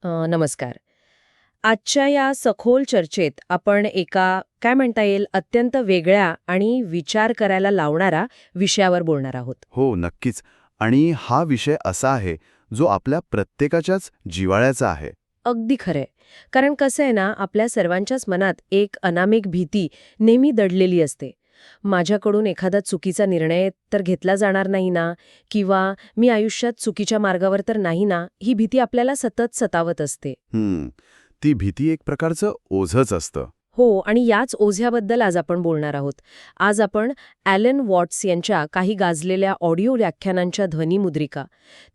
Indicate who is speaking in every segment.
Speaker 1: नमस्कार. आजच्या या सखोल चर्चेत आपण एका काय म्हणता येईल अत्यंत वेगळ्या आणि विचार करायला लावणारा विषयावर बोलणार आहोत.
Speaker 2: हो, नक्कीच. आणि हा विषय असा आहे जो आपल्या प्रत्येकाच्याच जिव्हाळ्याचा आहे.
Speaker 1: अगदी खरंय. कारण कसं आहे ना, आपल्या सर्वांच्याच मनात एक अनामिक भीती नेहमी दडलेली असते. माझ्याकडून एखादा चुकीचा निर्णय तर घेतला जाणार नाही ना, किंवा मी आयुष्यात चुकीच्या मार्गावर तर नाही ना, ही भीती आपल्याला सतत सतावत असते.
Speaker 2: ती भीती एक प्रकारचं ओझंच असतं.
Speaker 1: हो, आणि याच ओझ्याबद्दल आज आपण बोलणार आहोत. आज आपण ॲलन वॉट्स यांच्या काही गाजलेल्या ऑडिओ व्याख्यानांच्या ध्वनिमुद्रिका,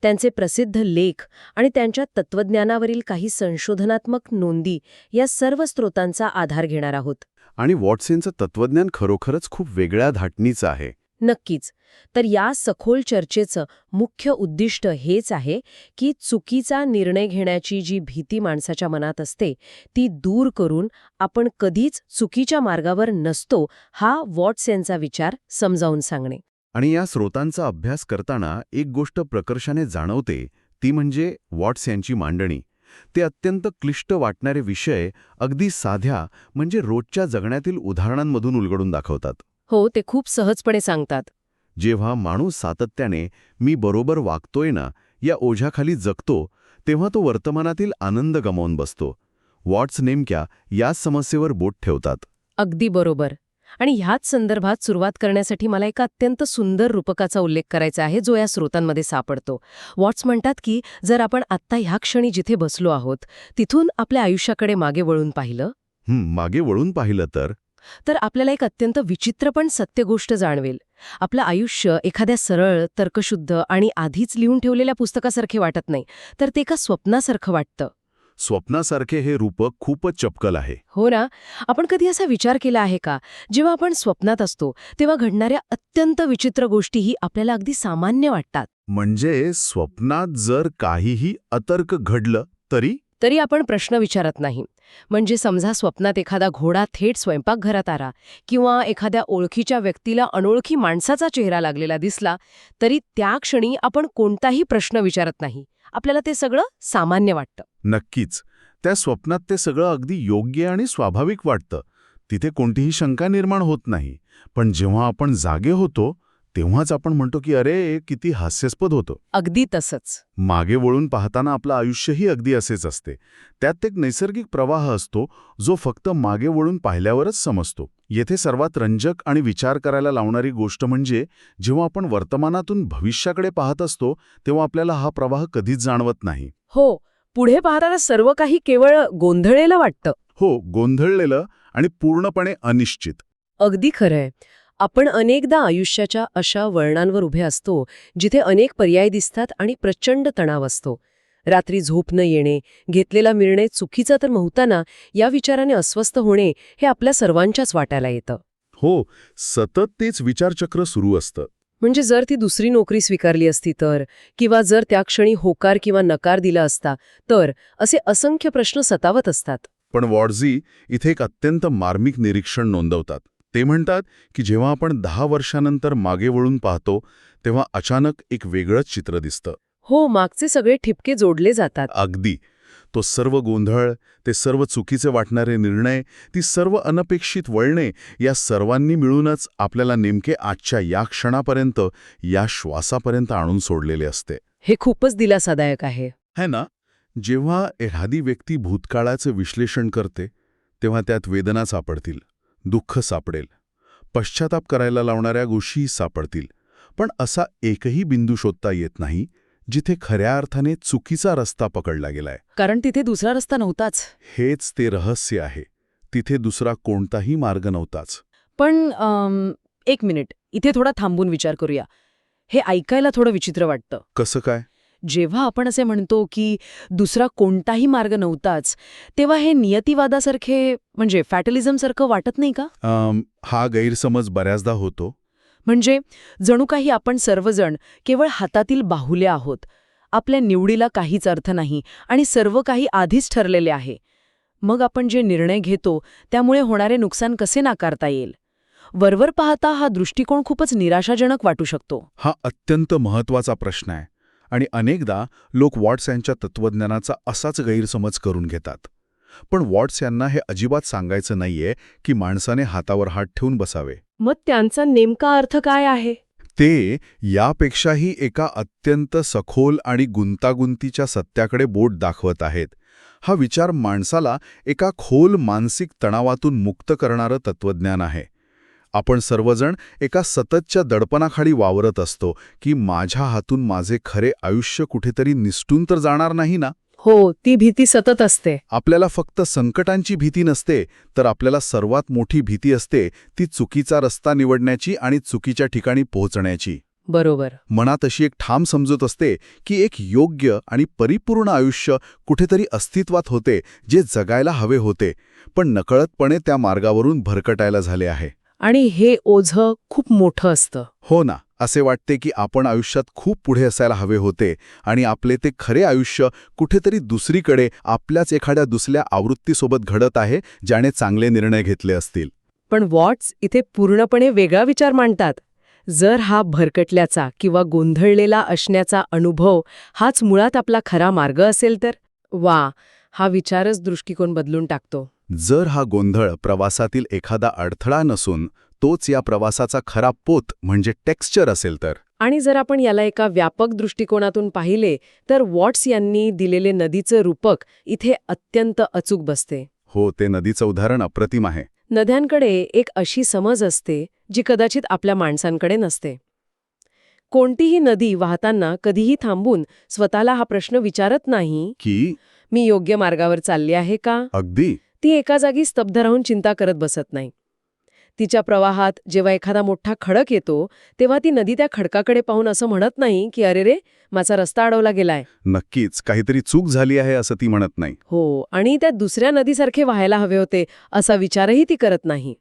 Speaker 1: त्यांचे प्रसिद्ध लेख आणि त्यांच्या तत्वज्ञानावरील काही संशोधनात्मक नोंदी या सर्व स्रोतांचा आधार घेणार आहोत.
Speaker 2: आणि वॉटसेनचं तत्वज्ञान खरोखरच खूप वेगळ्या धाटणीचं आहे.
Speaker 1: नक्कीच. तर या सखोल चर्चेचं मुख्य उद्दिष्ट हेच आहे की चुकीचा निर्णय घेण्याची जी भीती माणसाच्या मनात असते ती दूर करून आपण कधीच चुकीच्या मार्गावर नसतो हा वॉट्स यांचा विचार समजावून सांगणे.
Speaker 2: आणि या स्रोतांचा अभ्यास करताना एक गोष्ट प्रकर्षाने जाणवते, ती म्हणजे वॉट्स यांची मांडणी. ते अत्यंत क्लिष्ट वाटणारे विषय अगदी साध्या म्हणजे रोजच्या जगण्यातील उदाहरणांमधून उलगडून दाखवतात.
Speaker 1: हो, ते खूप सहजपणे सांगतात.
Speaker 2: जेव्हा माणूस सातत्याने मी बरोबर वागतोय ना या ओझ्याखाली जगतो, तेव्हा तो वर्तमानातील आनंद गमावून बसतो. वॉट्स नेमक्या याच समस्येवर बोट ठेवतात.
Speaker 1: अगदी बरोबर. आणि ह्याच संदर्भात सुरुवात करण्यासाठी मला एका अत्यंत सुंदर रूपकाचा उल्लेख करायचा आहे जो या स्रोतांमध्ये सापडतो. वॉट्स म्हणतात की जर आपण आत्ता ह्या क्षणी जिथे बसलो आहोत तिथून आपल्या आयुष्याकडे मागे वळून पाहिलं
Speaker 2: मागे वळून पाहिलं
Speaker 1: तर आपल्याला एक अत्यंत विचित्र पण सत्य गोष्ट जाणवेल. आपलं आयुष्य एखाद्या सरळ, तर्कशुद्ध आणि आधीच लिहून ठेवलेल्या पुस्तकासारखे वाटत नाही, तर ते एका स्वप्नासारखं वाटतं.
Speaker 2: स्वप्नासारखे हे रूपक खूपच चपकल आहे.
Speaker 1: हो ना. आपण कधी असा विचार केला आहे का, जेव्हा आपण स्वप्नात असतो तेव्हा घडणाऱ्या अत्यंत विचित्र गोष्टीही आपल्याला अगदी सामान्य वाटतात.
Speaker 2: म्हणजे स्वप्नात जर काहीही अतर्क घडलं तरी
Speaker 1: आपण प्रश्न विचारत नाही. म्हणजे समजा स्वप्नात एखादा घोडा थेट स्वयंपाकघरात आला किंवा एखाद्या ओळखीच्या व्यक्तीला अनोळखी माणसाचा चेहरा लागलेला दिसला, तरी त्या क्षणी आपण कोणताही प्रश्न विचारत नाही. आपल्याला ते सगळं सामान्य वाटतं.
Speaker 2: नक्कीच. त्या स्वप्नात ते सगळं अगदी योग्य आणि स्वाभाविक वाटतं. तिथे कोणतीही शंका निर्माण होत नाही. पण जेव्हा आपण जागे होतो तेव्हाच आपण म्हणतो की अरे, किती हास्यास्पद होतं.
Speaker 1: अगदी तसंच.
Speaker 2: मागे वळून पाहताना आपलं आयुष्यही अगदी असेच असते. त्यात एक नैसर्गिक प्रवाह असतो जो फक्त मागे वळून पाहिल्यावरच समजतो. येथे सर्वात रंजक आणि विचार करायला लावणारी गोष्ट म्हणजे जेव्हा आपण वर्तमानातून भविष्याकडे पाहत असतो तेव्हा आपल्याला हा प्रवाह कधीच जाणवत नाही.
Speaker 1: हो, पुढे पाहताना सर्व काही केवळ गोंधळलेलं वाटतं.
Speaker 2: हो, गोंधळलेलं आणि पूर्णपणे अनिश्चित.
Speaker 1: अगदी खरंय. आपण अनेकदा आयुष्याच्या अशा वळणांवर उभे असतो जिथे अनेक पर्याय दिसतात आणि प्रचंड तणाव असतो. रात्री झोप न येणे, घेतलेला निर्णय चुकीचा तर नव्हता या विचाराने अस्वस्थ होणे हे आपल्या सर्वांच्याच वाट्याला येतं.
Speaker 2: हो, सतत तेच विचारचक्र सुरू असतं.
Speaker 1: म्हणजे जर ती दुसरी नोकरी स्वीकारली असती तर, किंवा जर त्या क्षणी होकार किंवा नकार दिला असता तर, असे असंख्य प्रश्न सतावत असतात.
Speaker 2: पण वॉट्झी इथे एक अत्यंत मार्मिक निरीक्षण नोंदवतात. ते म्हणतात की जेव्हा आपण 10 वर्षांनंतर मागे वळून पाहतो तेव्हा अचानक एक वेगळंच चित्र दिसतं.
Speaker 1: हो, मागचे सगळे ठिपके जोडले जातात.
Speaker 2: अगदी. तो सर्व गोंधळ, ते सर्व चुकीचे वाटणारे निर्णय, ती सर्व अनपेक्षित वळणे या सर्वांनी मिळूनच आपल्याला नेमके आजच्या या क्षणापर्यंत, या श्वासापर्यंत आणून सोडलेले असते.
Speaker 1: हे खूपच दिलासादायक आहे.
Speaker 2: है ना? जेव्हा एखादी व्यक्ती भूतकाळाचं विश्लेषण करते तेव्हा त्यात वेदना सापडतील, दुःख सापडेल, पश्चाताप करायला लावणाऱ्या गोष्टी सापडतील. पण असा एकही बिंदू शोधता येत नाही जिथे खऱ्या अर्थाने चुकीचा रस्ता पकडला गेलाय.
Speaker 1: कारण तिथे दुसरा रस्ता नव्हताच.
Speaker 2: हेच ते रहस्य आहे. तिथे दुसरा कोणताही मार्ग नव्हताच.
Speaker 1: पण एक मिनिट, इथे थोडा थांबून विचार करूया. हे ऐकायला थोडं विचित्र वाटतं.
Speaker 2: कसं काय?
Speaker 1: जेव्हा आपण असे म्हणतो की दुसरा कोणताही मार्ग नव्हताच, तेव्हा हे नियतिवादासारखे म्हणजे फॅटलिझमसारखं वाटत नाही का?
Speaker 2: हा गैरसमज बऱ्याचदा होतो.
Speaker 1: म्हणजे जणू काही आपण सर्वजण केवळ हातातील बाहुले आहोत. आपल्या निवडीला काहीच अर्थ नाही आणि सर्व काही आधीच ठरलेले आहे. मग आपण जे निर्णय घेतो त्यामुळे होणारे नुकसान कसे नाकारता येईल? वरवर पाहता हा दृष्टिकोन खूपच निराशाजनक वाटू शकतो.
Speaker 2: हा अत्यंत महत्वाचा प्रश्न आहे. आणि अनेकदा लोक वॉट्स यांच्या तत्वज्ञानाचा असाच गैरसमज करून घेतात. पण वॉट्स यांना हे अजिबात सांगायचं नाहीये की माणसाने हातावर हात ठेवून बसावे.
Speaker 1: मग त्यांचा नेमका अर्थ काय आहे?
Speaker 2: ते यापेक्षाही एका अत्यंत सखोल आणि गुंतागुंतीच्या सत्याकडे बोट दाखवत आहेत. हा विचार माणसाला एका खोल मानसिक तणावातून मुक्त करणारं तत्वज्ञान आहे. आपण सर्वजण एका सततच्या दडपणाखाली वावरत असतो की माझ्या हातून माझे खरे आयुष्य कुठेतरी निसटून तर जाणार नाही ना.
Speaker 1: हो, ती भीती सतत असते.
Speaker 2: आपल्याला फक्त संकटांची भीती नसते, तर आपल्याला सर्वात मोठी भीती असते ती चुकीचा रस्ता निवडण्याची आणि चुकीच्या ठिकाणी पोहोचण्याची.
Speaker 1: बरोबर.
Speaker 2: मनात अशी एक ठाम समजूत असते की एक योग्य आणि परिपूर्ण आयुष्य कुठेतरी अस्तित्वात होते जे जगायला हवे होते, पण नकळतपणे त्या मार्गावरून भरकटायला झाले आहे.
Speaker 1: आणि हे ओझं खूप मोठं असतं.
Speaker 2: हो ना, असे वाटते की आपण आयुष्यात खूप पुढे असायला हवे होते आणि आपले ते खरे आयुष्य कुठेतरी दुसरीकडे आपल्याच एखाद्या दुसऱ्या आवृत्तीसोबत घडत आहे ज्याने चांगले निर्णय घेतले असतील.
Speaker 1: पण वॉट्स इथे पूर्णपणे वेगळा विचार मांडतात. जर हा भरकटल्याचा किंवा गोंधळलेला असण्याचा अनुभव हाच मुळात आपला खरा मार्ग असेल तर हा विचारच दृष्टिकोन बदलून टाकतो.
Speaker 2: जर हा गोंधळ प्रवासातील एखादा अडथळा नसून तोच या प्रवासाचा खरा पोत म्हणजे टेक्स्चर असेल तर.
Speaker 1: आणि जर आपण याला एका व्यापक दृष्टिकोनातून पाहिले तर वॉट्स यांनी दिलेले नदीचं रूपक इथे अत्यंत अचूक बसते.
Speaker 2: हो, ते नदीचं उदाहरण अप्रतिम आहे.
Speaker 1: नद्यांकडे एक अशी समज असते जी कदाचित आपल्या माणसांकडे नसते. कोणतीही नदी वाहताना कधीही थांबून स्वतःला हा प्रश्न विचारत नाही
Speaker 2: की
Speaker 1: मी योग्य मार्गावर चालली आहे का.
Speaker 2: अगदी.
Speaker 1: ती एका जागी स्तब्ध राहून चिंता करत बसत नाही. तिच्या प्रवाहात जेव्हा एखादा मोठा खडक येतो तेव्हा ती नदी त्या खडकाकडे पाहून असं म्हणत नाही की अरे रे, माझा रस्ता अडवला गेलाय.
Speaker 2: नक्कीच काहीतरी चूक झाली आहे असं ती म्हणत नाही.
Speaker 1: हो, आणि त्या दुसऱ्या नदीसारखे व्हायला हवे होते असा विचारही ती करत नाही.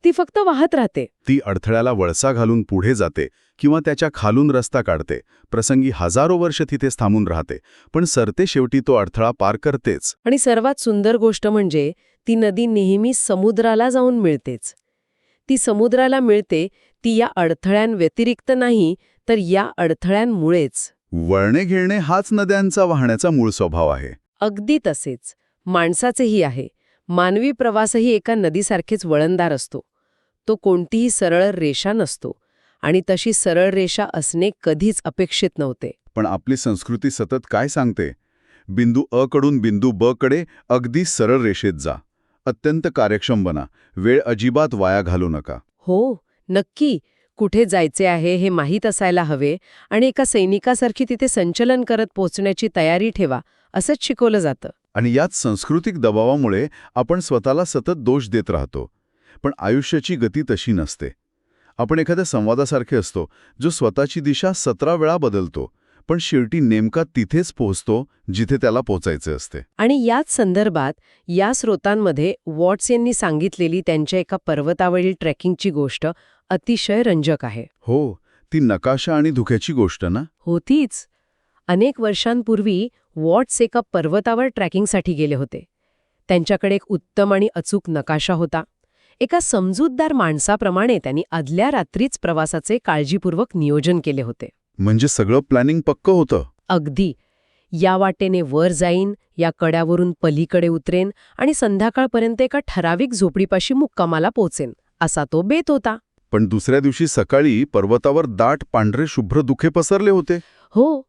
Speaker 1: ती फक्त वाहत राहते.
Speaker 2: ती अडथळ्याला वळसा घालून पुढे जाते किंवा त्याच्या खालून रस्ता काढते. प्रसंगी हजारो वर्ष तिथेच थांबून राहते, पण सरते शेवटी तो अडथळा पार करतेच.
Speaker 1: आणि सर्वात सुंदर गोष्ट म्हणजे ती नदी नेहमी समुद्राला जाऊन मिळतेच. ती समुद्राला मिळते ती या अडथळ्यांव्यतिरिक्त नाही, तर या अडथळ्यांमुळेच.
Speaker 2: वळणे घेणे हाच नद्यांचा वाहण्याचा मूळ स्वभाव आहे.
Speaker 1: अगदी तसेच माणसाचेही आहे. मानवी प्रवासही एका नदीसारखेच वळणदार असतो. तो कोणतीही सरळ रेषा नसतो आणि तशी सरळ रेषा असणे कधीच अपेक्षित नव्हते.
Speaker 2: पण आपली संस्कृती सतत काय सांगते? बिंदू अ कडून बिंदू ब कडे अगदी सरळ रेषेत जा. अत्यंत कार्यक्षम बना. वेळ अजिबात वाया घालू नका.
Speaker 1: हो, नक्की. कुठे जायचे आहे हे माहीत असायला हवे आणि एका सैनिकासारखी तिथे संचलन करत पोहोचण्याची तयारी ठेवा, असंच शिकवलं जातं.
Speaker 2: आणि याच सांस्कृतिक दबावामुळे आपण स्वतःला सतत दोष देत राहतो. पण आयुष्याची गती तशी नसते. आपण एखाद्या संवादासारखे असतो जो स्वतःची दिशा 17 वेळा बदलतो, पण शेवटी नेमका तिथेच पोहोचतो जिथे त्याला पोचायचे असते.
Speaker 1: आणि याच संदर्भात या स्रोतांमध्ये वॉट्स यांनी सांगितलेली त्यांच्या एका पर्वतावरील ट्रेकिंगची गोष्ट अतिशय रंजक आहे.
Speaker 2: हो, ती नकाशा आणि धुक्याची गोष्ट ना?
Speaker 1: होतीच. अनेक वर्षांपूर्वी वॉट्स एका पर्वतावर ट्रॅकिंगसाठी गेले होते. त्यांच्याकडे एक उत्तम आणि अचूक नकाशा होता. एका समजूतदार माणसाप्रमाणे त्यांनी आदल्या रात्रीच प्रवासाचे काळजीपूर्वक नियोजन केले होते.
Speaker 2: म्हणजे सगळं प्लॅनिंग पक्कं होतं.
Speaker 1: अगदी. या वाटेने वर जाईन, या कड्यावरून पलीकडे उतरेन आणि संध्याकाळपर्यंत एका ठराविक झोपडीपाशी मुक्कामाला पोचेन, असा तो बेत होता.
Speaker 2: पण दुसऱ्या दिवशी सकाळी पर्वतावर दाट पांढरे शुभ्र धुके पसरले होते.
Speaker 1: हो,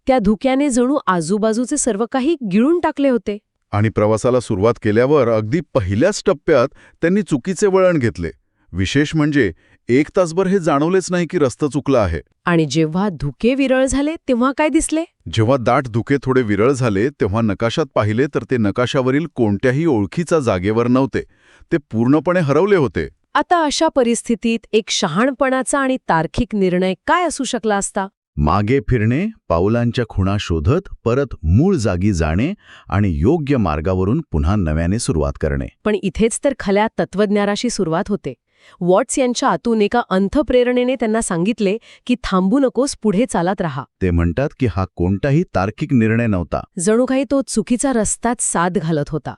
Speaker 1: त्या धुक्याने जणू आजूबाजूचे सर्व काही गिळून टाकले होते.
Speaker 2: आणि प्रवासाला सुरुवात केल्यावर अगदी पहिल्याच टप्प्यात त्यांनी चुकीचे वळण घेतले. विशेष म्हणजे 1 तासभर हे जाणवलेच नाही की रस्ता चुकला आहे.
Speaker 1: आणि जेव्हा धुके विरळ झाले तेव्हा काय दिसले?
Speaker 2: जेव्हा दाट धुके थोडे विरळ झाले तेव्हा नकाशात पाहिले तर ते नकाशावरील कोणत्याही ओळखीचा जागेवर नव्हते. ते पूर्णपणे हरवले होते.
Speaker 1: आता अशा परिस्थितीत एक शहाणपणाचा आणि तार्किक निर्णय काय असू शकला असता?
Speaker 2: मागे फिरणे, पावलांच्या खुणा शोधत परत मूळ जागी जाणे आणि योग्य मार्गावरून पुन्हा नव्याने सुरुवात करणे.
Speaker 1: पण इथेच तर खल्या तत्वज्ञानाशी सुरुवात होते. वॉट्स यांच्या आतून एका अंतःप्रेरणेने त्यांना सांगितले की थांबू नकोस, पुढे चालत राहा.
Speaker 2: ते म्हणतात की हा कोणताही तार्किक निर्णय नव्हता.
Speaker 1: जणू काही तो चुकीचा रस्ताच साथ घालत होता.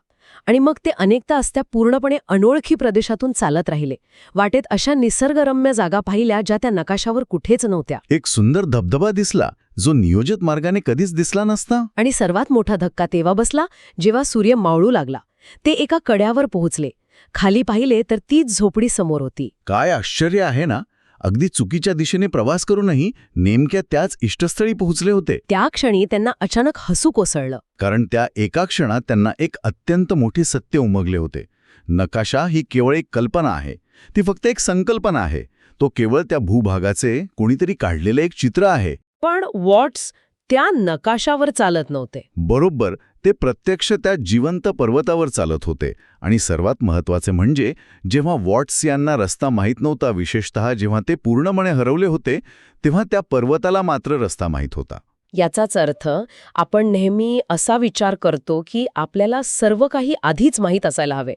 Speaker 1: आणि मग ते अनेकदा असत्या पूर्णपणे अनोळखी प्रदेशातून चालत राहिले. वाटेत अशा निसर्गरम्य जागा पाहिल्या ज्या त्या नकाशावर कुठेच नव्हत्या.
Speaker 2: एक सुंदर धबधबा दिसला जो नियोजित मार्गाने कधीच दिसला नसता.
Speaker 1: आणि सर्वात मोठा धक्का तेव्हा बसला जेव्हा सूर्य मावळू लागला. ते एका कड्यावर पोहोचले. खाली पाहिले तर तीच झोपडी समोर होती.
Speaker 2: काय आश्चर्य आहे ना, अगदी चुकीच्या दिशेने प्रवास करूनही नेमक्या त्याच इष्टस्थळी पोहोचले होते.
Speaker 1: त्या क्षणी त्यांना अचानक हसू कोसळलं.
Speaker 2: कारण त्या एका क्षणात त्यांना एक अत्यंत मोठे सत्य उमगले होते. नकाशा ही केवळ एक कल्पना आहे, ती फक्त एक संकल्पना आहे. तो केवळ त्या भूभागाचे कोणीतरी काढलेलं एक चित्र आहे.
Speaker 1: पण वॉट्स त्या नकाशावर चालत नव्हते.
Speaker 2: बरोबर, ते प्रत्यक्ष त्या जिवंत पर्वतावर चालत होते. आणि सर्वात महत्त्वाचे म्हणजे जेव्हा वॉट्स यांना रस्ता माहीत नव्हता, विशेषतः जेव्हा ते पूर्णपणे हरवले होते, तेव्हा त्या पर्वताला मात्र रस्ता माहीत होता.
Speaker 1: याचाच अर्थ आपण नेहमी असा विचार करतो की आपल्याला सर्व काही आधीच माहीत असायला हवे.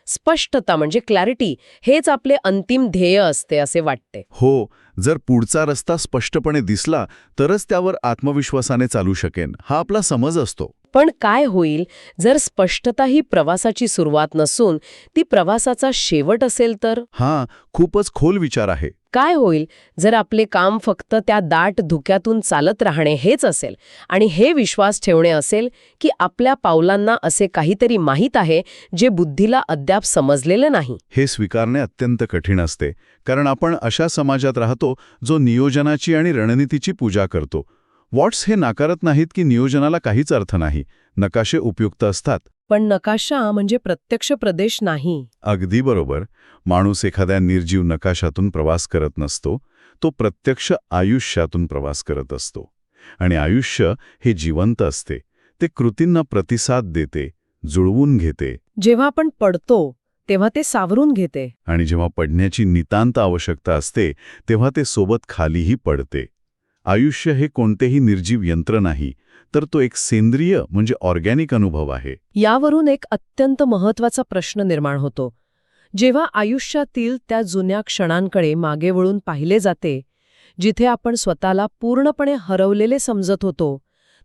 Speaker 1: स्पष्टता म्हणजे क्लॅरिटी हेच आपले अंतिम ध्येय असते असे वाटते.
Speaker 2: हो, जर पुढचा रस्ता स्पष्टपणे दिसला तरच त्यावर आत्मविश्वासाने चालू शकेन, हा आपला समज असतो.
Speaker 1: पण काय होईल जर स्पष्टता ही प्रवासाची सुरुवात नसून ती प्रवासाचा शेवट असेल तर?
Speaker 2: हा खूपच खोल विचार आहे.
Speaker 1: काय होईल जर आपले काम फक्त त्या दाट धुक्यातून चालत राहणे हेच असेल आणि हे विश्वास ठेवणे असेल की आपल्या पावलांना असे काहीतरी माहीत आहे जे बुद्धीला अद्याप समजलेलं नाही?
Speaker 2: हे स्वीकारणे अत्यंत कठीण असते, कारण आपण अशा समाजात राहतो जो नियोजनाची आणि रणनीतीची पूजा करतो. वॉट्स हे नाकारत नाहीत की नियोजनाला काहीच अर्थ नाही, नकाशे उपयुक्त असतात.
Speaker 1: पण नकाशा म्हणजे प्रत्यक्ष प्रदेश नाही.
Speaker 2: अगदी बरोबर. माणूस एखाद्या निर्जीव नकाशातून प्रवास करत नसतो, तो प्रत्यक्ष आयुष्यातून प्रवास करत असतो. आणि आयुष्य हे जिवंत असते. ते कृतींना प्रतिसाद देते, जुळवून घेते.
Speaker 1: जेव्हा आपण पडतो तेव्हा ते सावरून घेते.
Speaker 2: आणि जेव्हा पडण्याची नितांत आवश्यकता असते तेव्हा ते सोबत खालीही पडते. आयुष्य हे कोणतेही निर्जीव यंत्र नाही, तर तो एक सेंद्रिय म्हणजे ऑर्गॅनिक अनुभव आहे.
Speaker 1: यावरून एक अत्यंत महत्त्वाचा प्रश्न निर्माण होतो. जेव्हा आयुष्यातील त्या जुन्या क्षणांकडे मागे वळून पाहिले जाते, जिथे आपण स्वतःला पूर्णपणे हरवलेले समजत होतो,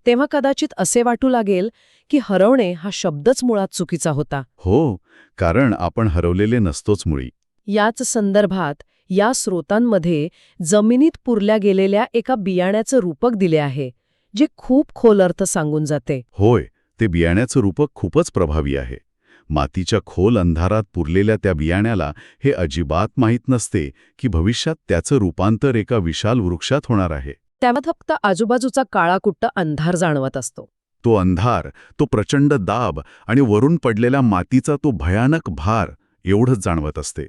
Speaker 1: तेव्हा कदाचित असे वाटू लागेल की हरवणे हा शब्दच मुळात चुकीचा होता.
Speaker 2: हो, कारण आपण हरवलेले नसतोच मुळी.
Speaker 1: याच संदर्भात या स्रोतांमध्ये जमिनीत पुरल्या गेलेल्या एका बियाण्याचं रूपक दिले आहे, जे खूप खोल अर्थ सांगून जाते.
Speaker 2: होय, ते बियाण्याचं रूपक खूपच प्रभावी आहे. मातीच्या खोल अंधारात पुरलेल्या त्या बियाण्याला हे अजिबात माहीत नसते की भविष्यात त्याचं रूपांतर एका विशाल वृक्षात होणार आहे.
Speaker 1: त्यात फक्त आजूबाजूचा काळाकुट्ट अंधार जाणवत असतो.
Speaker 2: तो अंधार, तो प्रचंड दाब आणि वरून पडलेल्या मातीचा तो भयानक भार एवढंच जाणवत असते.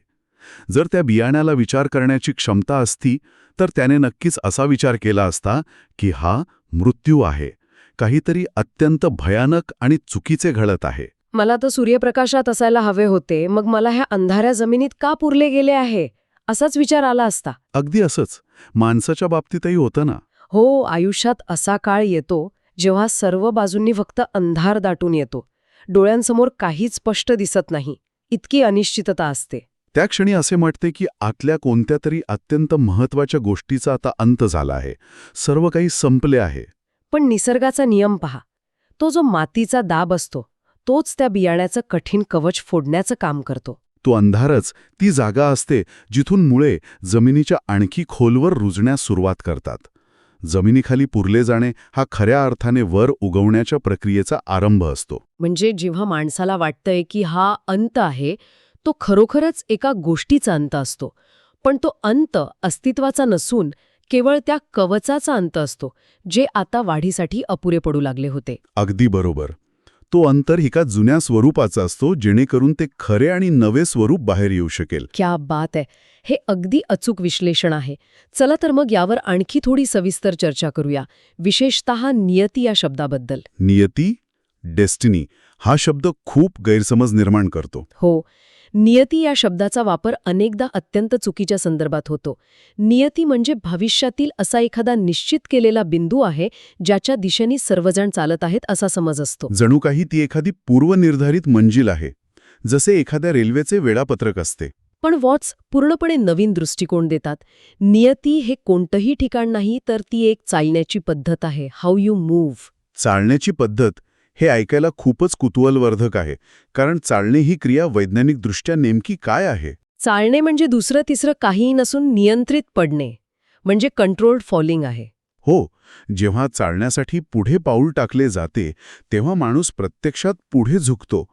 Speaker 2: जर त्या बियाण्याला विचार करण्याची क्षमता असती तर त्याने नक्कीच असा विचार केला असता की हा मृत्यू आहे, काहीतरी अत्यंत भयानक आणि चुकीचे घडत आहे.
Speaker 1: मला तर सूर्यप्रकाशात असायला हवे होते, मग मला ह्या अंधाऱ्या जमिनीत का पुरले गेले आहे असाच विचार आला असता.
Speaker 2: अगदी असंच माणसाच्या बाबतीतही होतं ना.
Speaker 1: हो, आयुष्यात असा काळ येतो जेव्हा सर्व बाजूंनी फक्त अंधार दाटून येतो. डोळ्यांसमोर काहीच स्पष्ट दिसत नाही, इतकी अनिश्चितता असते.
Speaker 2: त्या क्षणी असे वाटते की आतल्या कोणत्या तरी अत्यंत महत्त्वाच्या गोष्टीचा आता अंत झाला आहे, सर्व काही संपले आहे.
Speaker 1: पण निसर्गाचा नियम पहा, तो जो मातीचा दाब असतो तोच त्या बियाण्याचं कठीण कवच फोडण्याचं काम करतो.
Speaker 2: तो अंधारच ती जागा असते जिथून मुळे जमिनीच्या आणखी खोलवर रुजण्यास सुरुवात करतात. जमिनीखाली पुरले जाणे हा खऱ्या अर्थाने वर उगवण्याच्या प्रक्रियेचा आरंभ असतो.
Speaker 1: म्हणजे जेव्हा माणसाला वाटतंय की हा अंत आहे, तो खरोखरच एका गोष्टीचा अंत असतो. पण तो अंत अस्तित्वाचा नसून केवळ त्या कवचाचा अंत असतो, जे आता वाढीसाठी अपुरे पडू लागले होते.
Speaker 2: अगदी बरोबर. तो अंतर एका जुन्या स्वरूपाचा असतो, जेणेकरून ते खरे आणि नवे स्वरूप बाहेर येऊ शकेल.
Speaker 1: क्या बात आहे. हे अगदी अचूक विश्लेषण आहे. चला तर मग यावर आणखी थोडी सविस्तर चर्चा करूया, विशेषतः नियती या शब्दाबद्दल.
Speaker 2: नियती, डेस्टिनी हा शब्द खूप गैरसमज निर्माण करतो.
Speaker 1: हो, नियती या शब्दाचा वापर अनेकदा अत्यंत चुकीच्या संदर्भात होतो. नियती म्हणजे भविष्यातील असा एखादा निश्चित केलेला बिंदू आहे ज्याच्या दिशेने सर्वजण चालत आहेत असा समज असतो.
Speaker 2: जणू काही ती एखादी पूर्वनिर्धारित मंजिल आहे, जसे एखाद्या रेल्वेचे वेळापत्रक असते.
Speaker 1: पण वॉट्स पूर्णपणे नवीन दृष्टिकोन देतात. नियती हे कोणतंही ठिकाण नाही, तर ती एक चालण्याची पद्धत आहे. How you move.
Speaker 2: चालण्याची पद्धत हे ऐकायला खूपच कुतूहलवर्धक आहे, कारण चालणे ही क्रिया वैज्ञानिकदृष्ट्या नेमकी काय आहे?
Speaker 1: चालणे म्हणजे दुसरं तिसरं काहीही नसून नियंत्रित पडणे, म्हणजे कंट्रोल्ड फॉलिंग आहे.
Speaker 2: हो, जेव्हा चालण्यासाठी पुढे पाऊल टाकले जाते तेव्हा माणूस प्रत्यक्षात पुढे झुकतो,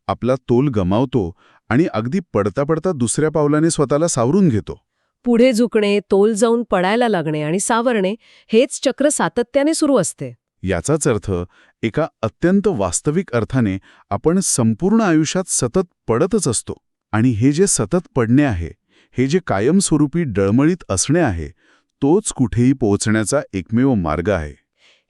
Speaker 2: आपला तोल गमावतो आणि अगदी पडता पडता दुसऱ्या पावलाने स्वतःला सावरून घेतो.
Speaker 1: पुढे झुकणे, तोल जाऊन पडायला लागणे आणि सावरणे हेच चक्र सातत्याने सुरू असते.
Speaker 2: याचाच अर्थ एका अत्यंत वास्तविक अर्थाने आपण संपूर्ण आयुष्यात सतत पडतच असतो. आणि हे जे सतत पडणे आहे, हे जे कायमस्वरूपी डळमळीत असणे आहे, तोच कुठेही पोहोचण्याचा एकमेव मार्ग आहे.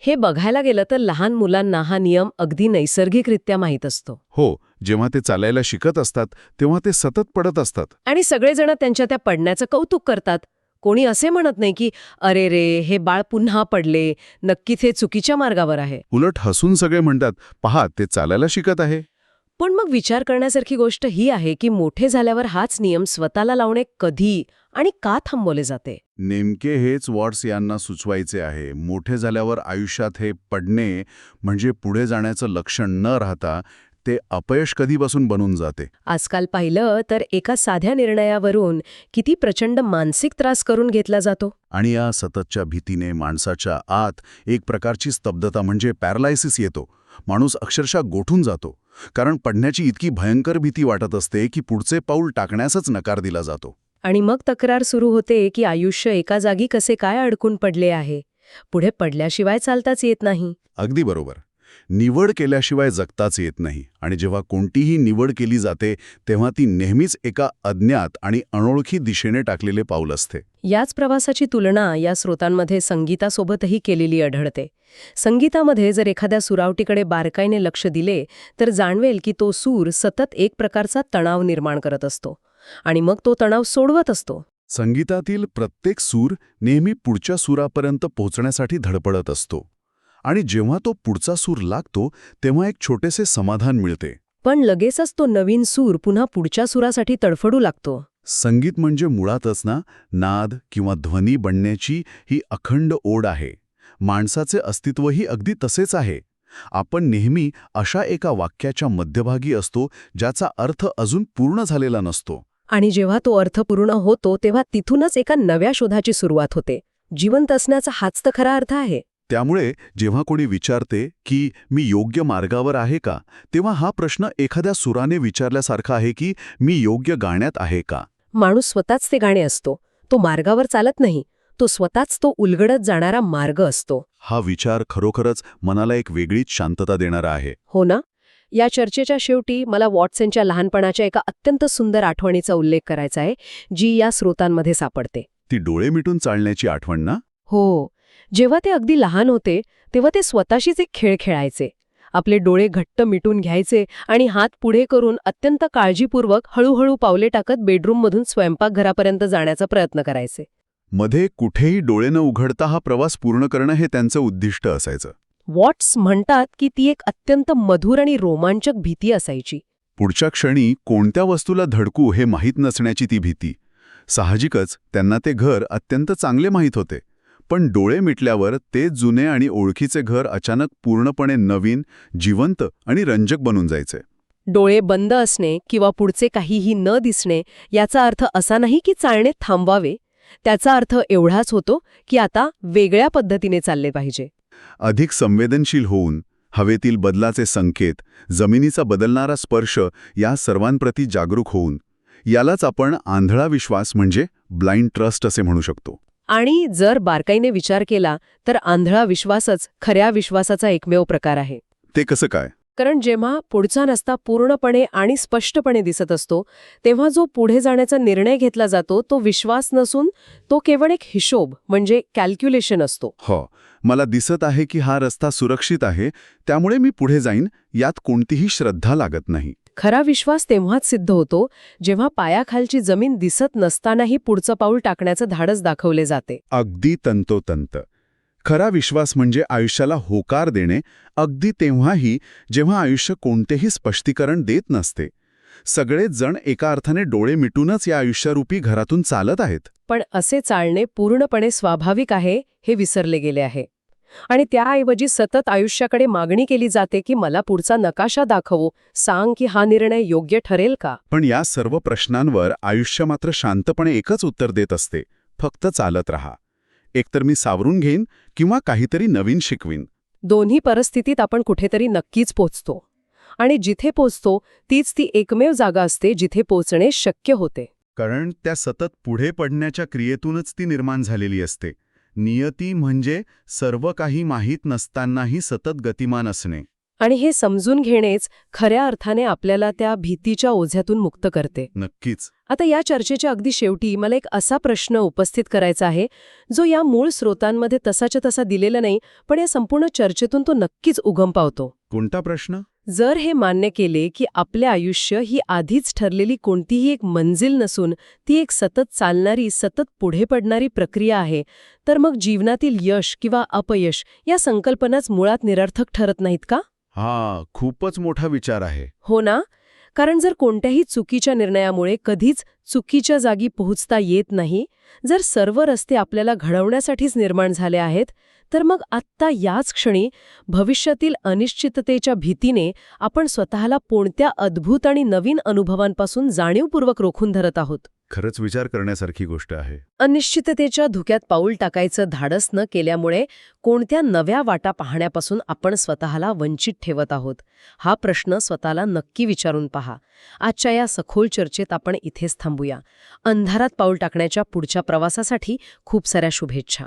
Speaker 1: हे बघायला गेलं तर लहान मुलांना हा नियम अगदी नैसर्गिकरित्या माहीत असतो.
Speaker 2: हो, जेव्हा ते चालायला शिकत असतात तेव्हा ते सतत पडत असतात.
Speaker 1: आणि सगळेजण त्यांच्या त्या पडण्याचं कौतुक करतात. कोणी असे म्हणत नाही की अरे रे, हे बाळ पुन्हा पडले, नक्कीच हे चुकीच्या मार्गावर आहे.
Speaker 2: उलट हसून सगळे म्हणतात, पहा ते चालायला शिकत आहे.
Speaker 1: पण मग विचार करण्यासारखी गोष्ट ही आहे की मोठे झाल्यावर हाच नियम स्वतःला लावणे कधी आणि का थांबवले जाते?
Speaker 2: नेमके हेच वॉट्स यांना सुचवायचे आहे. मोठे झाल्यावर आयुष्यात हे पडणे म्हणजे पुढे जाण्याचं लक्षण न राहता ते अपयश कधीपासून बनून जाते.
Speaker 1: आजकाल पाहिलं तर एका साध्या निर्णयावरून किती प्रचंड मानसिक त्रास करून घेतला जातो.
Speaker 2: आणि या सततच्या भीतीने माणसाच्या आत एक प्रकारची स्तब्धता म्हणजे पॅरालायसिस येतो. माणूस अक्षरशः गोठून जातो, कारण पडण्याची इतकी भयंकर भीती वाटत असते की पुढचे पाऊल टाकण्यासच नकार दिला जातो.
Speaker 1: आणि मग तक्रार सुरू होते की आयुष्य एका जागी कसे काय अडकून पडले आहे, पुढे पडल्याशिवाय चालताच येत नाही.
Speaker 2: अगदी बरोबर. निवड केल्याशिवाय जगताच येत नाही. आणि जेव्हा कोणतीही निवड केली जाते तेव्हा ती नेहमीच एका अज्ञात आणि अनोळखी दिशेने टाकलेले पाऊल असते.
Speaker 1: याच प्रवासाची तुलना या स्रोतांमध्ये संगीतासोबतही केलेली आढळते. संगीतामध्ये जर एखाद्या सुरावटीकडे बारकाईने लक्ष दिले तर जाणवेल की तो सूर सतत एक प्रकारचा तणाव निर्माण करत असतो आणि मग तो तणाव सोडवत असतो.
Speaker 2: संगीतातील प्रत्येक सूर नेहमी पुढच्या सुरापर्यंत पोहोचण्यासाठी धडपडत असतो. आणि जेव्हा तो पुढचा सूर लागतो तेव्हा एक छोटेसे समाधान मिळते.
Speaker 1: पण लगेचच तो नवीन सूर पुन्हा पुढच्या सुरासाठी तडफडू लागतो.
Speaker 2: संगीत म्हणजे मुळातच नाद किंवा ध्वनी बनण्याची ही अखंड ओढ आहे. माणसाचे अस्तित्वही अगदी तसेच आहे. आपण नेहमी अशा एका वाक्याच्या मध्यभागी असतो ज्याचा अर्थ अजून पूर्ण झालेला नसतो.
Speaker 1: आणि जेव्हा तो अर्थ पूर्ण होतो तेव्हा तिथूनच एका नव्या शोधाची सुरुवात होते. जिवंत असण्याचा हाच तर खरा अर्थ आहे.
Speaker 2: त्यामुळे जेव्हा कोणी विचारते की मी योग्य मार्गावर आहे का, तेव्हा हा प्रश्न एखाद्या सुराने विचारल्यासारखा आहे की मी योग्य गाण्यात आहे का.
Speaker 1: माणूस स्वतःच ते गाणे असतो. तो मार्गावर चालत नाही, तो स्वतःच तो उलगडत जाणारा मार्ग असतो.
Speaker 2: हा विचार खरोखरच मनाला एक वेगळीच शांतता देणारा आहे.
Speaker 1: हो ना? या चर्चेच्या शेवटी मला वॉटसनच्या लहानपणाच्या एका अत्यंत सुंदर आठवणीचा उल्लेख करायचा आहे, जी या स्रोतांमध्ये सापडते.
Speaker 2: ती डोळे मिटून चालण्याची आठवण ना?
Speaker 1: हो. जेव्हा ते अगदी लहान होते तेव्हा ते स्वतःशीच एक खेळ खेळायचे. आपले डोळे घट्ट मिटून घ्यायचे आणि हात पुढे करून अत्यंत काळजीपूर्वक हळूहळू पावले टाकत बेडरूममधून स्वयंपाकघरापर्यंत जाण्याचा प्रयत्न करायचे.
Speaker 2: मध्ये कुठेही डोळे न उघडता हा प्रवास पूर्ण करणं हे त्यांचं उद्दिष्ट असायचं.
Speaker 1: वॉट्स म्हणतात की ती एक अत्यंत मधुर आणि रोमांचक भीती असायची.
Speaker 2: पुढच्या क्षणी कोणत्या वस्तूला धडकू हे माहीत नसण्याची ती भीती. साहजिकच त्यांना ते घर अत्यंत चांगले माहीत होते, पण डोळे मिटल्यावर ते जुने आणि ओळखीचे घर अचानक पूर्णपणे नवीन, जिवंत आणि रंजक बनून जायचे.
Speaker 1: डोळे बंद असणे किंवा पुढचे काहीही न दिसणे याचा अर्थ असा नाही की चालणे थांबवावे. त्याचा अर्थ एवढाच होतो की आता वेगळ्या पद्धतीने चालले पाहिजे.
Speaker 2: अधिक संवेदनशील होऊन, हवेतील बदलाचे संकेत, जमिनीचा बदलणारा स्पर्श या सर्वांप्रती जागरूक होऊन. यालाच आपण आंधळा विश्वास म्हणजे ब्लाइंड ट्रस्ट असे म्हणू शकतो.
Speaker 1: आणि जर बारकाईने विचार केला तर आंधळा विश्वासच खऱ्या विश्वासाचा एकमेव प्रकार आहे.
Speaker 2: ते कसं काय?
Speaker 1: कारण जेव्हा पुढचा रस्ता पूर्णपणे आणि स्पष्टपणे दिसत असतो तेव्हा जो पुढे जाण्याचा निर्णय घेतला जातो तो विश्वास नसून तो केवळ एक हिशोब म्हणजे कॅल्क्युलेशन असतो.
Speaker 2: हो, मला दिसत आहे की हा रस्ता सुरक्षित आहे, त्यामुळे मी पुढे जाईन, यात कोणतीही श्रद्धा लागत नाही.
Speaker 1: खरा विश्वास तेव्हाच सिद्ध होतो जेव्हा पायाखालची जमीन दिसत नसतानाही पुढचं पाऊल टाकण्याचं धाडस दाखवले जाते.
Speaker 2: अगदी तंतोतंत. खरा विश्वास म्हणजे आयुष्याला होकार देणे, अगदी तेव्हाही जेव्हा आयुष्य कोणतेही स्पष्टीकरण देत नसते. सगळेच जण एका अर्थाने डोळे मिटूनच या आयुष्यरूपी घरातून चालत आहेत.
Speaker 1: पण असे चालणे पूर्णपणे स्वाभाविक आहे हे विसरले गेले आहे. आणि त्याऐवजी सतत आयुष्याकडे मागणी केली जाते की मला पुढचा नकाशा दाखवू, सांग की हा निर्णय योग्य ठरेल का.
Speaker 2: पण या सर्व प्रश्नांवर आयुष्य मात्र शांतपणे एकच उत्तर देत असते, फक्त चालत राहा. एकतर मी सावरून घेईन किंवा काहीतरी नवीन शिकवीन.
Speaker 1: दोन्ही परिस्थितीत आपण कुठेतरी नक्कीच पोचतो. आणि जिथे पोचतो तीच ती एकमेव जागा असते जिथे पोचणे शक्य होते.
Speaker 2: कारण त्या सतत पुढे पडण्याच्या क्रियेतूनच ती निर्माण झालेली असते. नियती म्हणजे सर्व काही माहीत नसतानाही सतत गतिमान असणे.
Speaker 1: आणि हे समजून घेणेच खऱ्या अर्थाने आपल्याला त्या भीतीच्या ओझ्यातून मुक्त करते.
Speaker 2: नक्कीच.
Speaker 1: आता या चर्चेच्या अगदी शेवटी मला एक असा प्रश्न उपस्थित करायचा आहे जो या मूळ स्रोतांमध्ये तसाच्या तसा दिलेला नाही, पण या संपूर्ण चर्चेतून तो नक्कीच उगम पावतो.
Speaker 2: कोणता प्रश्न?
Speaker 1: जर हे मान्य केले की आपले आयुष्य ही आधीच ठरलेली कोणतीही एक मंजिल नसून ती एक सतत चालणारी, सतत पुढे पडणारी प्रक्रिया आहे, तर मग जीवनातील यश किंवा अपयश या संकल्पनाच मुळात निरर्थक ठरत नाहीत का?
Speaker 2: खूपच मोठा विचार आहे.
Speaker 1: हो ना? कारण जर कोणत्याही चुकीच्या निर्णयामुळे कधीच चुकीच्या जागी पोहोचता येत नाही, जर सर्व रस्ते आपल्याला घडवण्यासाठीच निर्माण झाले आहेत, तर मग आत्ता याच क्षणी भविष्यातील अनिश्चिततेच्या भीतीने आपण स्वतःला कोणत्या अद्भुत आणि नवीन अनुभवांपासून जाणीवपूर्वक रोखून धरत आहोत.
Speaker 2: खरंच विचार करण्यासारखी गोष्ट आहे.
Speaker 1: अनिश्चिततेच्या धुक्यात पाऊल टाकायचं धाडस न केल्यामुळे कोणत्या नव्या वाटा पाहण्यापासून आपण स्वतःला वंचित ठेवत आहोत? हा प्रश्न स्वतःला नक्की विचारून पहा. आजच्या या सखोल चर्चेत आपण इथेच थांबूया. अंधारात पाऊल टाकण्याच्या पुढच्या प्रवासासाठी खूप साऱ्या शुभेच्छा.